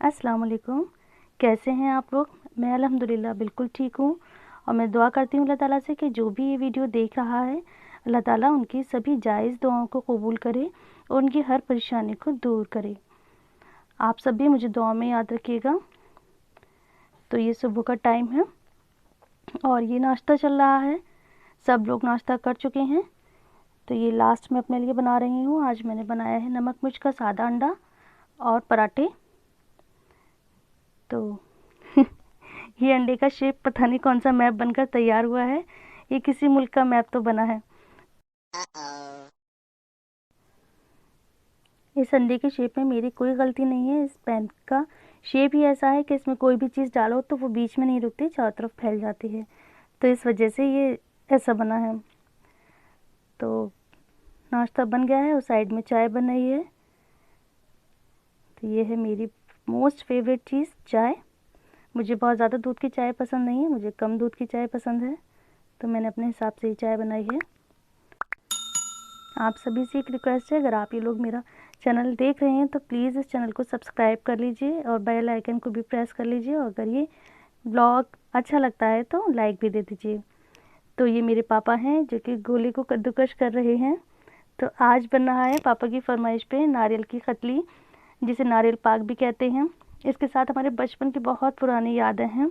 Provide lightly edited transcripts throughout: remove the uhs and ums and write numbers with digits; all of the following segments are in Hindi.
अस्सलाम वालेकुम। कैसे हैं आप लोग? मैं अल्हम्दुलिल्लाह बिल्कुल ठीक हूँ और मैं दुआ करती हूँ अल्लाह ताला से कि जो भी ये वीडियो देख रहा है अल्लाह ताला उनकी सभी जायज़ दुआओं को कबूल करे और उनकी हर परेशानी को दूर करे। आप सब भी मुझे दुआ में याद रखिएगा। तो ये सुबह का टाइम है और ये नाश्ता चल रहा है। सब लोग नाश्ता कर चुके हैं। तो ये लास्ट में अपने लिए बना रही हूँ। आज मैंने बनाया है नमक मिर्च का सादा अंडा और पराठे। तो ये अंडे का शेप पता नहीं कौन सा मैप बनकर तैयार हुआ है। ये किसी मुल्क का मैप तो बना है। इस अंडे के शेप में मेरी कोई गलती नहीं है। इस पैन का शेप ही ऐसा है कि इसमें कोई भी चीज़ डालो तो वो बीच में नहीं रुकती, चारों तरफ फैल जाती है। तो इस वजह से ये ऐसा बना है। तो नाश्ता बन गया है और साइड में चाय बन रही है। तो ये है मेरी मोस्ट फेवरेट चीज़, चाय। मुझे बहुत ज़्यादा दूध की चाय पसंद नहीं है, मुझे कम दूध की चाय पसंद है। तो मैंने अपने हिसाब से ही चाय बनाई है। आप सभी से एक रिक्वेस्ट है, अगर आप ये लोग मेरा चैनल देख रहे हैं तो प्लीज़ इस चैनल को सब्सक्राइब कर लीजिए और बेल आइकन को भी प्रेस कर लीजिए। और अगर ये ब्लॉग अच्छा लगता है तो लाइक भी दे दीजिए। तो ये मेरे पापा हैं जो कि गोले को कद्दूकश कर रहे हैं। तो आज बन रहा है पापा की फरमाइश पे नारियल की खतली, जिसे नारियल पाक भी कहते हैं। इसके साथ हमारे बचपन की बहुत पुरानी यादें हैं।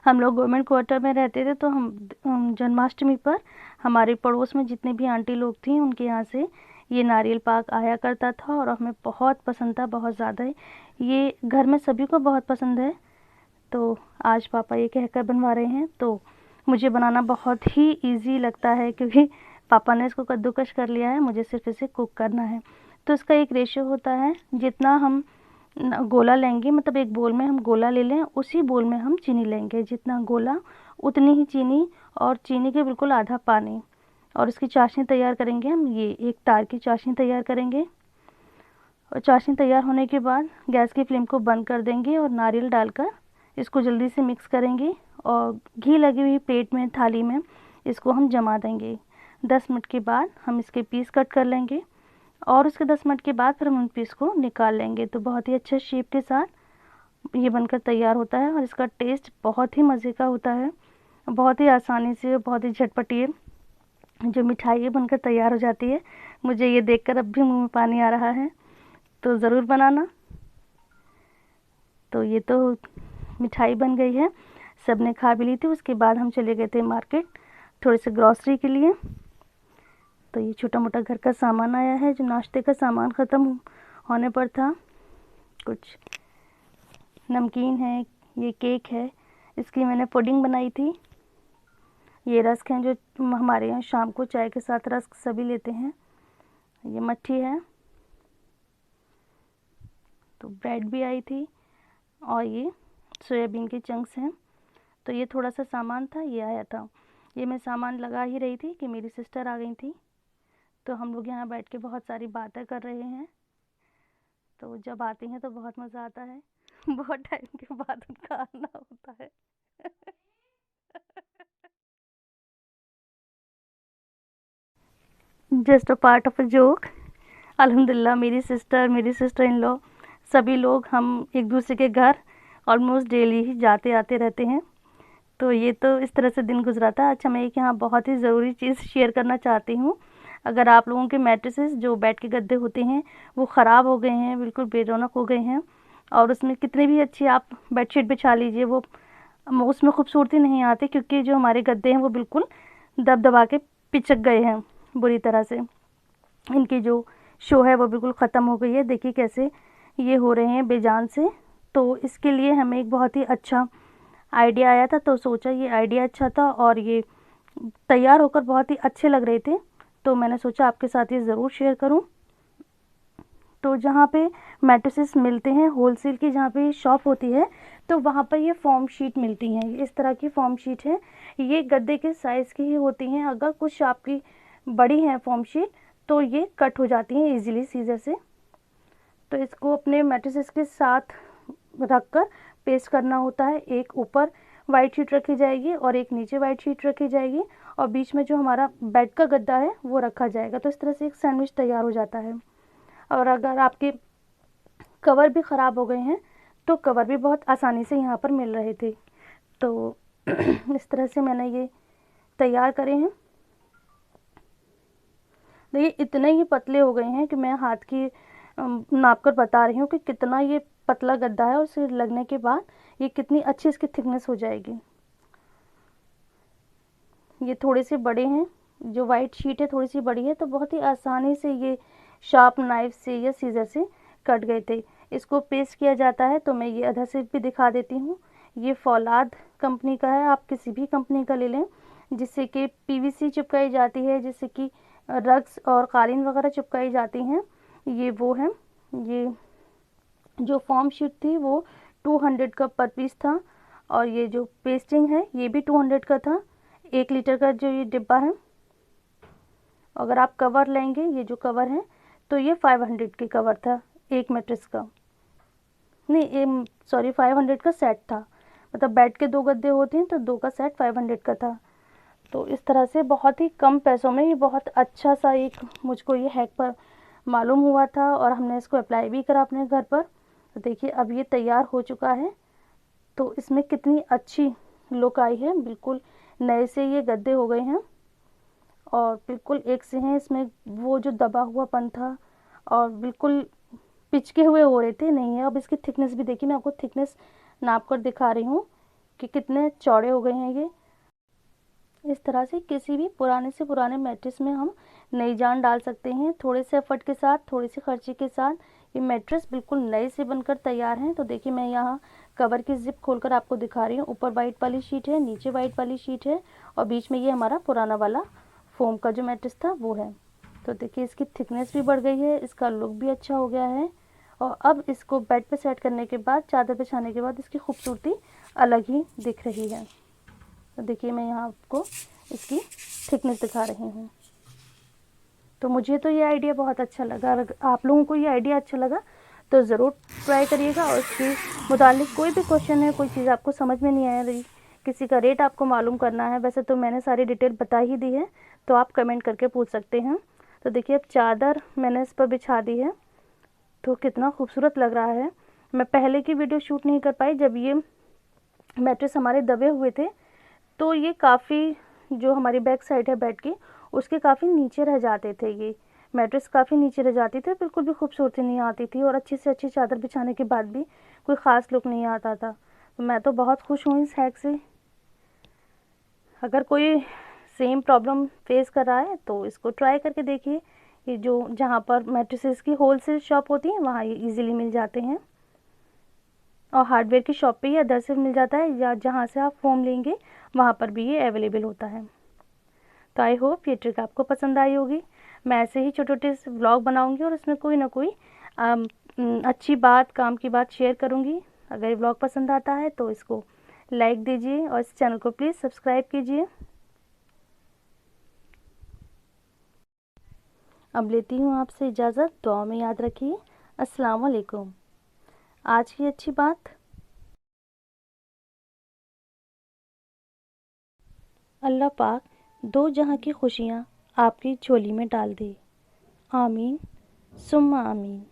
हम लोग गवर्नमेंट क्वार्टर में रहते थे तो हम जन्माष्टमी पर हमारे पड़ोस में जितने भी आंटी लोग थी उनके यहाँ से ये नारियल पाक आया करता था और हमें बहुत पसंद था, बहुत ज़्यादा। ये घर में सभी को बहुत पसंद है। तो आज पापा ये कहकर बनवा रहे हैं। तो मुझे बनाना बहुत ही ईजी लगता है क्योंकि पापा ने इसको कद्दूकश कर लिया है, मुझे सिर्फ इसे कुक करना है। तो इसका एक रेशियो होता है, जितना हम गोला लेंगे, मतलब एक बोल में हम गोला ले लें, उसी बोल में हम चीनी लेंगे। जितना गोला उतनी ही चीनी और चीनी के बिल्कुल आधा पानी। और इसकी चाशनी तैयार करेंगे हम। ये एक तार की चाशनी तैयार करेंगे और चाशनी तैयार होने के बाद गैस की फ्लेम को बंद कर देंगे और नारियल डालकर इसको जल्दी से मिक्स करेंगे और घी लगी हुई प्लेट में, थाली में इसको हम जमा देंगे। 10 मिनट के बाद हम इसके पीस कट कर लेंगे और उसके 10 मिनट के बाद फिर हम उन पीस को निकाल लेंगे। तो बहुत ही अच्छे शेप के साथ ये बनकर तैयार होता है और इसका टेस्ट बहुत ही मज़े का होता है। बहुत ही आसानी से, बहुत ही झटपटी जो मिठाई बनकर तैयार हो जाती है। मुझे ये देखकर अब भी मुंह में पानी आ रहा है। तो ज़रूर बनाना। तो ये तो मिठाई बन गई है, सब ने खा भी ली थी। उसके बाद हम चले गए थे मार्केट थोड़े से ग्रॉसरी के लिए। तो ये छोटा मोटा घर का सामान आया है जो नाश्ते का सामान ख़त्म होने पर था। कुछ नमकीन है, ये केक है, इसकी मैंने पुडिंग बनाई थी। ये रस्क हैं जो हमारे यहाँ शाम को चाय के साथ रस्क सभी लेते हैं। ये मट्ठी है। तो ब्रेड भी आई थी और ये सोयाबीन के चंक्स हैं। तो ये थोड़ा सा सामान था, ये आया था। ये मैं सामान लगा ही रही थी कि मेरी सिस्टर आ गई थी। तो हम लोग यहाँ बैठ के बहुत सारी बातें कर रहे हैं। तो जब आती हैं तो बहुत मज़ा आता है। बहुत टाइम के बाद उनका आना होता है। Just a part of a joke. अल्हम्दुलिल्लाह मेरी सिस्टर इन लॉ सभी लोग हम एक दूसरे के घर ऑलमोस्ट डेली ही जाते आते रहते हैं। तो ये तो इस तरह से दिन गुजरा था। अच्छा, मैं एक यहाँ बहुत ही ज़रूरी चीज़ शेयर करना चाहती हूँ। अगर आप लोगों के मैट्रेसेस जो बेड के गद्दे होते हैं वो ख़राब हो गए हैं, बिल्कुल बेरौनक हो गए हैं और उसमें कितनी भी अच्छी आप बेडशीट बिछा लीजिए वो उसमें खूबसूरती नहीं आती, क्योंकि जो हमारे गद्दे हैं वो बिल्कुल दब दबा के पिचक गए हैं बुरी तरह से। इनकी जो शो है वो बिल्कुल ख़त्म हो गई है। देखिए कैसे ये हो रहे हैं बेजान से। तो इसके लिए हमें एक बहुत ही अच्छा आइडिया आया था, तो सोचा ये आइडिया अच्छा था और ये तैयार होकर बहुत ही अच्छे लग रहे थे, तो मैंने सोचा आपके साथ ये ज़रूर शेयर करूं। तो जहाँ पे मैट्रेसेस मिलते हैं होलसेल की, जहाँ पे शॉप होती है, तो वहाँ पर ये फॉर्म शीट मिलती हैं। इस तरह की फॉर्म शीट है, ये गद्दे के साइज़ की ही होती हैं। अगर कुछ आपकी बड़ी हैं फॉर्म शीट तो ये कट हो जाती हैं इजीली सीजर से। तो इसको अपने मैट्रेसेस के साथ रखकर पेस्ट करना होता है। एक ऊपर वाइट शीट रखी जाएगी और एक नीचे वाइट शीट रखी जाएगी, और बीच में जो हमारा बेड का गद्दा है वो रखा जाएगा। तो इस तरह से एक सैंडविच तैयार हो जाता है। और अगर आपके कवर भी ख़राब हो गए हैं तो कवर भी बहुत आसानी से यहाँ पर मिल रहे थे। तो इस तरह से मैंने ये तैयार करे हैं। देखिए इतने ही पतले हो गए हैं कि मैं हाथ की नाप कर बता रही हूँ कि कितना ये पतला गद्दा है, और उसे लगने के बाद ये कितनी अच्छी इसकी थिकनेस हो जाएगी। ये थोड़े से बड़े हैं, जो वाइट शीट है थोड़ी सी बड़ी है, तो बहुत ही आसानी से ये शार्प नाइफ से या सीजर से कट गए थे। इसको पेस्ट किया जाता है, तो मैं ये अधेसिव भी दिखा देती हूँ। ये फौलाद कंपनी का है, आप किसी भी कंपनी का ले लें, जिससे कि पीवीसी चिपकाई जाती है, जिससे कि रग्स और कालीन वगैरह चिपकाई जाती हैं। ये वो है। ये जो फॉर्म शीट थी वो 200 का पर पीस था, और ये जो पेस्टिंग है ये भी 200 का था। 1 लीटर का जो ये डिब्बा है। अगर आप कवर लेंगे, ये जो कवर है, तो ये 500 की कवर था एक मैट्रेस का। नहीं, सॉरी, 500 का सेट था। मतलब बेड के 2 गद्दे होते हैं तो 2 का सेट 500 का था। तो इस तरह से बहुत ही कम पैसों में ये बहुत अच्छा सा एक मुझको ये हैक पर मालूम हुआ था, और हमने इसको अप्लाई भी करा अपने घर पर। तो देखिए अब ये तैयार हो चुका है। तो इसमें कितनी अच्छी लुक आई है, बिल्कुल नए से ये गद्दे हो गए हैं और बिल्कुल एक से हैं। इसमें वो जो दबा हुआपन था और बिल्कुल पिचके हुए हो रहे थे नहीं है। अब इसकी थिकनेस भी देखिए, मैं आपको थिकनेस नाप कर दिखा रही हूँ कि कितने चौड़े हो गए हैं ये। इस तरह से किसी भी पुराने से पुराने मैट्रेस में हम नई जान डाल सकते हैं। थोड़े से एफर्ट के साथ, थोड़े से खर्चे के साथ ये मैट्रेस बिल्कुल नए से बनकर तैयार हैं। तो देखिए मैं यहाँ कवर की जिप खोलकर आपको दिखा रही हूँ। ऊपर वाइट वाली शीट है, नीचे वाइट वाली शीट है, और बीच में ये हमारा पुराना वाला फोम का जो मैट्रेस था वो है। तो देखिए इसकी थिकनेस भी बढ़ गई है, इसका लुक भी अच्छा हो गया है। और अब इसको बेड पे सेट करने के बाद, चादर बिछाने के बाद, इसकी खूबसूरती अलग ही दिख रही है। तो देखिए मैं यहाँ आपको इसकी थिकनेस दिखा रही हूँ। तो मुझे तो ये आइडिया बहुत अच्छा लगा। अगर आप लोगों को ये आइडिया अच्छा लगा तो ज़रूर ट्राई करिएगा। और इसके मुतालिक कोई भी क्वेश्चन है, कोई चीज़ आपको समझ में नहीं आ रही, किसी का रेट आपको मालूम करना है, वैसे तो मैंने सारी डिटेल बता ही दी है, तो आप कमेंट करके पूछ सकते हैं। तो देखिए अब चादर मैंने इस पर बिछा दी है, तो कितना खूबसूरत लग रहा है। मैं पहले की वीडियो शूट नहीं कर पाई, जब ये मैट्रेस हमारे दबे हुए थे, तो ये काफ़ी, जो हमारी बैक साइड है बेड की, उसके काफ़ी नीचे रह जाते थे। ये मैट्रेस काफ़ी नीचे रह जाती थी, बिल्कुल भी खूबसूरती नहीं आती थी, और अच्छी से अच्छी चादर बिछाने के बाद भी कोई ख़ास लुक नहीं आता था। तो मैं तो बहुत खुश हूँ इस हैक से। अगर कोई सेम प्रॉब्लम फेस कर रहा है तो इसको ट्राई करके देखिए। ये जो जहाँ पर मैट्रेसेस की होलसेल शॉप होती है वहाँ ये ईज़िली मिल जाते हैं, और हार्डवेयर की शॉप पे ये अदर से मिल जाता है, या जहाँ से आप फोम लेंगे वहाँ पर भी ये अवेलेबल होता है। तो आई होप ये ट्रिक आपको पसंद आई होगी। मैं ऐसे ही छोटे छोटे व्लॉग बनाऊंगी और उसमें कोई ना कोई अच्छी बात, काम की बात शेयर करूंगी। अगर ये व्लॉग पसंद आता है तो इसको लाइक दीजिए और इस चैनल को प्लीज़ सब्सक्राइब कीजिए। अब लेती हूँ आपसे इजाज़त। दुआ में याद रखिए। अस्सलाम वालेकुम। आज की अच्छी बात, अल्लाह पाक दो जहां की खुशियाँ आपकी झोली में डाल दे। आमीन सुम्मा आमीन।